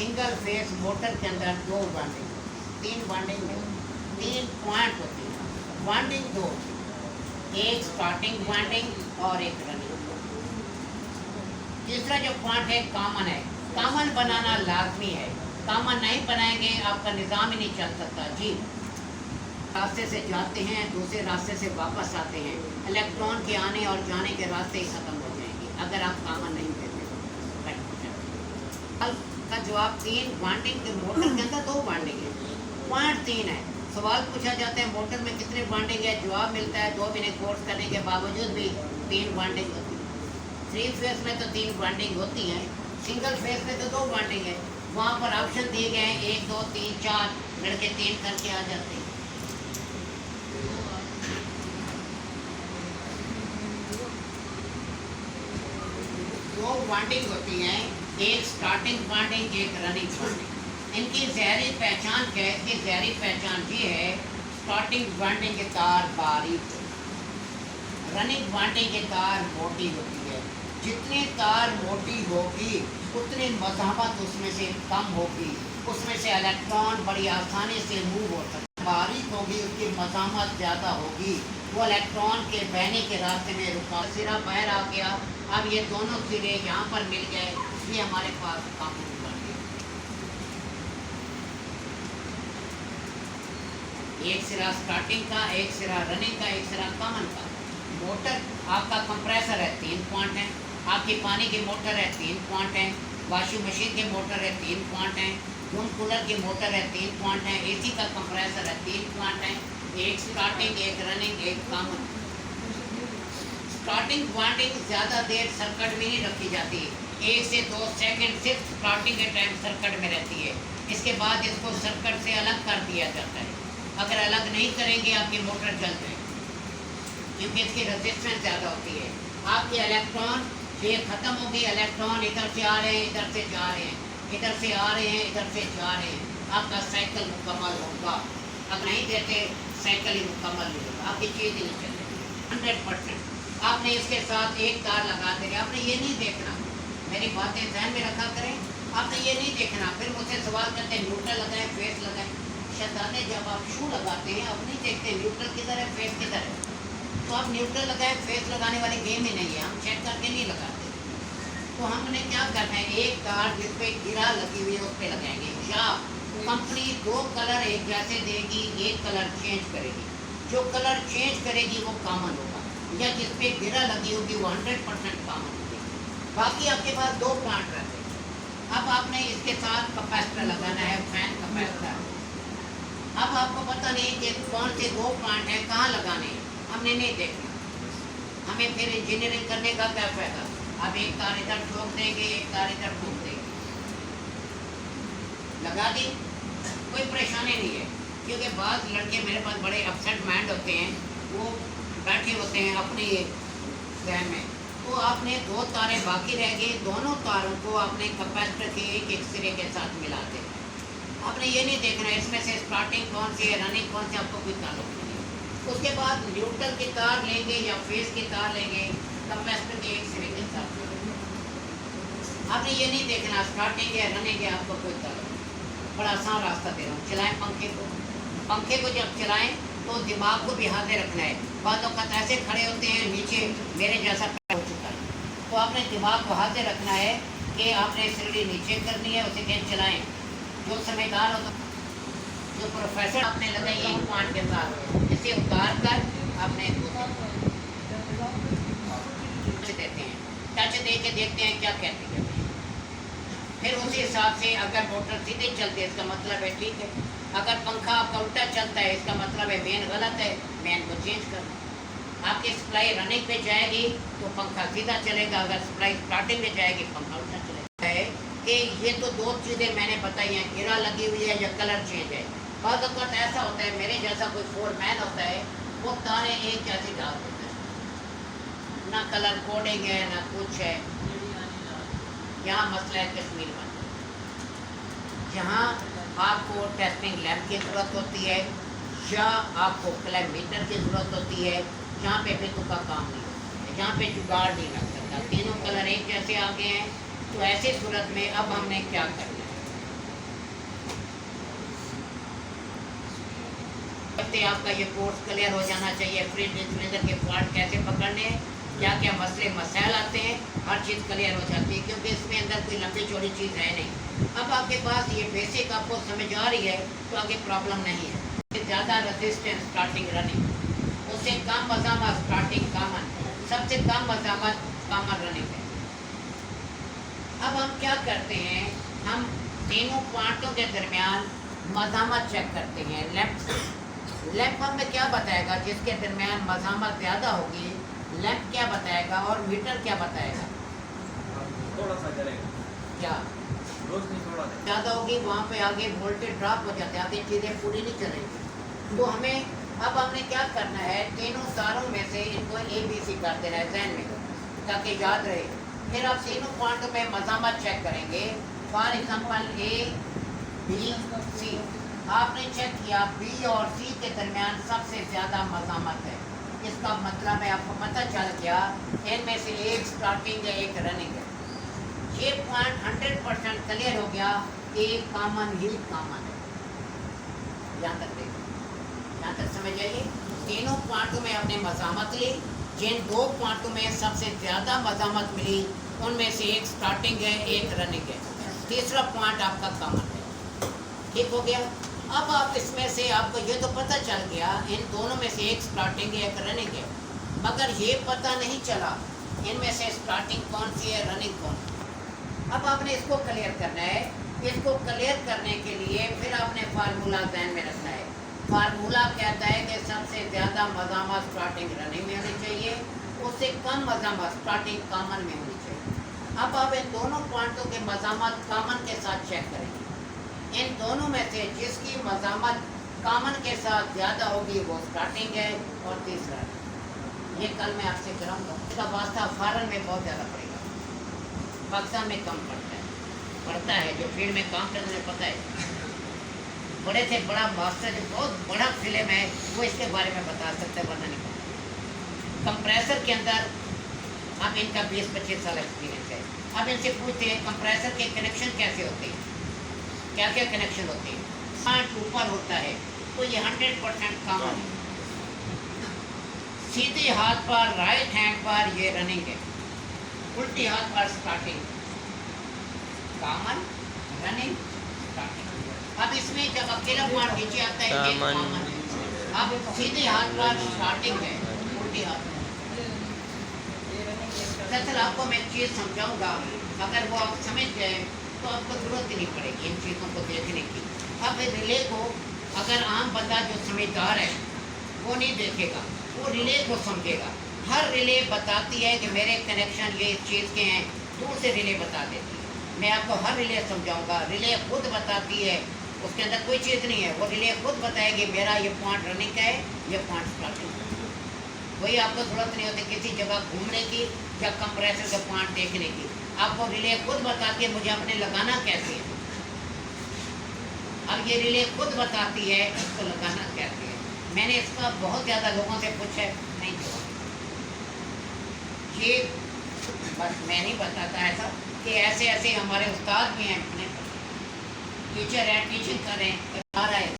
Single phase motor के अंदर दो वाइंडिंग, तीन वाइंडिंग में तीन पॉइंट होती है। वाइंडिंग दो, एक स्टार्टिंग वाइंडिंग और एक रनिंग। तीसरा जो पॉइंट है कॉमन है, कॉमन बनाना लाजमी है। कॉमन नहीं बनाएंगे आपका निज़ाम ही नहीं चल सकता। जी, रास्ते से जाते हैं, दूसरे रास्ते से वापस आते हैं, इलेक्ट्रॉन के आने और जाने के रास्ते ही ख़त्म हो जाएंगे अगर आप कॉमन नहीं देते। का जवाब तीन वाइंडिंग के मोटर के अंदर दो वाइंडिंग है, पॉइंट तीन है। सवाल पूछा जाता है मोटर में कितने वाइंडिंग है, जवाब मिलता है 2 महीने कोर्स करने के बावजूद भी तीन वाइंडिंग होती है। 3 फेस में तो तीन वाइंडिंग होती है, सिंगल फेस में तो दो वाइंडिंग है। वहाँ पर ऑप्शन दिए गए हैं 1 2 3 4, लड़के 3 करके आ जाते हैं। दो वाइंडिंग होती हैं, एक स्टार्टिंग वाइंडिंग एक रनिंग वाइंडिंग। इनकी ज़हरी पहचान क्या है? इसकी ज़हरी पहचान ये है, स्टार्टिंग वाइंडिंग की तार बारीक, रनिंग वाइंडिंग की तार मोटी होती है। जितनी तार मोटी होगी उतनी मज़ाहमत उसमें से कम होगी, उसमें से इलेक्ट्रॉन बड़ी आसानी से मूव हो सकता है। बारीक होगी उसकी मज़ाहमत ज़्यादा होगी, वो इलेक्ट्रॉन के बहने के रास्ते में रुका, सिरा बाहर आ गया। अब ये दोनों सिरे यहाँ पर मिल गए, ये हमारे पास कॉमन बन गया। एक सिरा स्टार्टिंग का, एक सिरा रनिंग का, एक सिरा कॉमन का। मोटर आपका कंप्रेसर है 3 पॉइंट है, आपकी पानी की मोटर है 3 पॉइंट है, वॉशिंग मशीन की मोटर है 3 पॉइंट है, रूम कूलर की मोटर है 3 पॉइंट है, एसी का कंप्रेसर है 3 पॉइंट है। एक स्टार्टिंग, एक रनिंग, एक कॉमन। स्टार्टिंग वाइंडिंग ज़्यादा देर सर्किट में नहीं रखी जाती, 1 से 2 सेकंड सिर्फ स्टार्टिंग के टाइम सर्किट में रहती है। इसके बाद इसको सर्किट से अलग कर दिया जाता है। अगर अलग नहीं करेंगे आपकी मोटर जल जाएगी, क्योंकि इसकी रेजिस्टेंस ज़्यादा होती है। आपके इलेक्ट्रॉन ये ख़त्म होगी, इलेक्ट्रॉन इधर से आ रहे हैं, इधर से जा रहे हैं, इधर से आ रहे हैं, इधर से जा रहे हैं, आपका साइकिल मुकम्मल होगा। अब नहीं देते साइकिल ही मुकम्मल नहीं होगा, आपकी चीज़ ही नहीं चलेगी 100%। आपने इसके साथ एक तार लगा देंगे, आपने ये नहीं देखना, मेरी बातें ध्यान में रखा करें, आपने ये नहीं देखना। फिर मुझसे सवाल करते हैं न्यूट्रल लगाएं, फेस लगाएं। शैताने जब आप शू लगाते हैं आप नहीं देखते न्यूट्रल किधर है, फेस किधर है। तो आप न्यूट्रल लगाएं, फेस लगाने वाली गेम ही नहीं है, हम चेक करके नहीं लगाते। तो हमने क्या करना है, एक तार जिस पे गिरा लगी हुई है उस पर लगाएंगे, या कंपनी 2 कलर एक जैसे देगी, एक कलर चेंज करेगी, जो कलर चेंज करेगी वो कॉमन होगा, या जिस पे गिरा लगी होगी वो 100% कॉमन होगी। बाकी आपके पास 2 पॉइंट रहते हैं। अब आपने इसके साथ कैपेसिटर लगाना है, फैन कैपेसिटर। अब आपको पता नहीं कि कौन से 2 पॉइंट हैं, कहाँ लगाने हैं, हमने नहीं देखना। हमें फिर इंजीनियरिंग करने का क्या फ़ायदा। अब एक तार इधर ठोक देंगे, एक तार इधर ठोक देंगे, लगा दी, कोई परेशानी नहीं है। क्योंकि बाद लड़के मेरे पास बड़े अपसेट माइंड होते हैं, वो बैठे होते हैं अपनी जहन में। तो आपने 2 तारें बाकी रह गई, दोनों तारों को आपने कैपेसिटर के एक सिरे के साथ मिला दें। आपने ये नहीं देखना इसमें से स्टार्टिंग कौन सी है, रनिंग कौन सी, आपको कोई ताल्लुक नहीं है। उसके बाद न्यूट्रल की तार लेंगे या फेस की तार लेंगे, कैपेसिटर के एक सिरे के साथ। आपने ये नहीं देखना स्टार्टिंग है, रनिंग है, आपको कोई ताल्लुक नहीं। बड़ा आसान रास्ता दे रहा हूँ, चलाएँ पंखे को। पंखे को जब चलाएँ तो दिमाग को भी हाथ रखना है। बाद वक्त ऐसे खड़े होते हैं नीचे मेरे जैसा हो चुका है, तो आपने दिमाग को हाथ रखना है कि आपने सिरड़ी नीचे करनी है, उसे कैसे चलाएँ। जो समझदार होता, जो प्रोफेसर आपने लगाई एक पॉइंट के साथ, इसे उतार कर आपने देते हैं, टच दे के देखते हैं क्या कहती है। फिर उसी हिसाब से अगर मोटर सीधे चलती है इसका मतलब है ठीक है, अगर पंखा आपका उल्टा चलता है इसका मतलब है मेन गलत है, मेन को चेंज करना। आपकी सप्लाई रनिंग पे जाएगी तो पंखा सीधा चलेगा, अगर सप्लाई स्टार्टिंग में जाएगी पंखा उल्टा चलेगा। है कि ये तो 2 चीज़ें मैंने बताई हैं, गिरा लगी हुई है या कलर चेंज है। बाद वक्त ऐसा होता है मेरे जैसा कोई फोरमैन होता है, वो तारें एक जैसी डाल देता है, ना कलर कोडिंग है ना कुछ है। यहाँ मसला है कश्मीर में, जहाँ आपको टेस्टिंग लैब की ज़रूरत होती है या आपको किलोमीटर की ज़रूरत होती है, जहाँ पे फिर का काम नहीं होता है, जहाँ पे जुगाड़ नहीं लग सकता। तीनों कलर एक जैसे आ गए हैं, तो ऐसी सूरत में अब हमने क्या करना है, चलते आपका ये कोर्स क्लियर हो जाना चाहिए। फ्रिज सिलेंडर के पार्ट कैसे पकड़ने हैं, क्या क्या मसले मसाइल आते हैं, हर चीज़ क्लियर हो जाती है, क्योंकि इसमें अंदर कोई लंबी चौड़ी चीज़ है नहीं। अब आपके पास ये बेसिक आपको समझ आ रही है तो आगे प्रॉब्लम नहीं है। ज़्यादा रेजिस्टेंस स्टार्टिंग रनिंग, उससे कम मजामत स्टार्टिंग कॉमन, सबसे कम मजामत कॉमन रनिंग है। अब हम क्या करते हैं, हम तीनों पार्टों के दरमियान मजामत चेक करते हैं। लैंप हमें क्या बताएगा, जिसके दरमियान मजामत ज़्यादा होगी लैंप क्या बताएगा और मीटर क्या बताएगा? थोड़ा सा करेगा क्या रोशनी थोड़ा ज़्यादा होगी, वहाँ पे आगे वोल्टेज ड्रॉप हो जाते हैं, आगे चीज़ें पूरी नहीं चलेंगी। तो हमने क्या करना है, तीनों तारों में से इनको ABC कर देना है जहन में, ताकि याद रहे। फिर आप तीनों पॉइंटों में मजामत चेक करेंगे। फॉर एग्जाम्पल ABC, आपने चेक किया B और C के दरमियान सबसे ज़्यादा मजामत है, इसका मतलब है आपको पता चल गया इनमें से एक स्टार्टिंग है एक रनिंग है। ये पॉइंट 100% क्लियर हो गया, एक कॉमन ही कॉमन है। यहाँ तक देखो, यहाँ तक समझ आइए। तीनों पॉइंटों में आपने मजामत ली, जिन दो पॉइंटों में सबसे ज़्यादा मजामत मिली उनमें से एक स्टार्टिंग है एक रनिंग है, तीसरा पॉइंट आपका कॉमन है। ठीक हो गया। अब आप इसमें से आपको ये तो पता चल गया इन दोनों में से एक स्टार्टिंग है एक रनिंग है, मगर ये पता नहीं चला इनमें से स्टार्टिंग कौन सी है रनिंग कौन सी। अब आपने इसको क्लियर करना है। इसको क्लियर करने के लिए फिर आपने फार्मूला ध्यान में रखना है। फार्मूला कहता है कि सबसे ज़्यादा मजामत स्टार्टिंग रनिंग में होनी चाहिए, उससे कम मजामत स्टार्टिंग कॉमन में होनी चाहिए। अब आप इन दोनों पॉइंटों के मजामत कॉमन के साथ चेक करेंगे। इन दोनों में से जिसकी मजामत कॉमन के साथ ज़्यादा होगी वो स्टार्टिंग है और तीसरा है। ये कल मैं आपसे कराऊंगा। इसका वास्ता फॉरेन में बहुत ज़्यादा पड़ेगा, पाकिस्तान में कम पड़ता है। जो फील्ड में काम करते हैं पता है, बड़े से बड़ा मास्टर जो बहुत बड़ा फिल्म है वो इसके बारे में बता सकते हैं, वरना नहीं पता। कंप्रेसर के अंदर अब इनका 20-25 साल एक्सपीरियंस है। अब इनसे पूछते हैं कंप्रेसर के कनेक्शन कैसे होते हैं, क्या क्या कनेक्शन होते हैं। पार्ट ऊपर होता है तो ये 100% कॉमन है। सीधे हाथ पर राइट हैंड पर ये रनिंग है, उल्टी हाथ पर स्टार्टिंग, कॉमन रनिंग स्टार्टिंग। अब इसमें जब अकेला पार्ट नीचे आता है ये कॉमन है। अब सीधे हाथ पर स्टार्टिंग है, उल्टी हाथ पर। दरअसल आपको मैं चीज़ समझाऊंगा, अगर वो आप समझ गए तो आपको ज़रूरत ही नहीं पड़ेगी इन चीज़ों को देखने की। अब रिले को अगर आम बंदा जो समझदार है वो नहीं देखेगा, वो रिले को समझेगा। हर रिले बताती है कि मेरे कनेक्शन ये इस चीज़ के हैं, दूर से रिले बता देती है। मैं आपको हर रिले समझाऊंगा। रिले खुद बताती है, उसके अंदर कोई चीज़ नहीं है, वो रिले खुद बताएगी मेरा ये पॉइंट रनिंग का है, ये पॉइंट स्टार्टिंग का है। कोई आपको ज़रूरत नहीं होती किसी जगह घूमने की या कंप्रेसर का पॉइंट देखने की। आपको रिले खुद बताती है मुझे अपने लगाना कैसे है। अब ये रिले खुद बताती है इसको लगाना कैसे है। मैंने इसका बहुत ज़्यादा लोगों से पूछा है, नहीं जवाब। ये बस मैं नहीं बताता ऐसा कि ऐसे ऐसे हमारे उस्ताद भी हैं, टीचर हैं, टीचिंग कर रहे हैं, आ रहा है।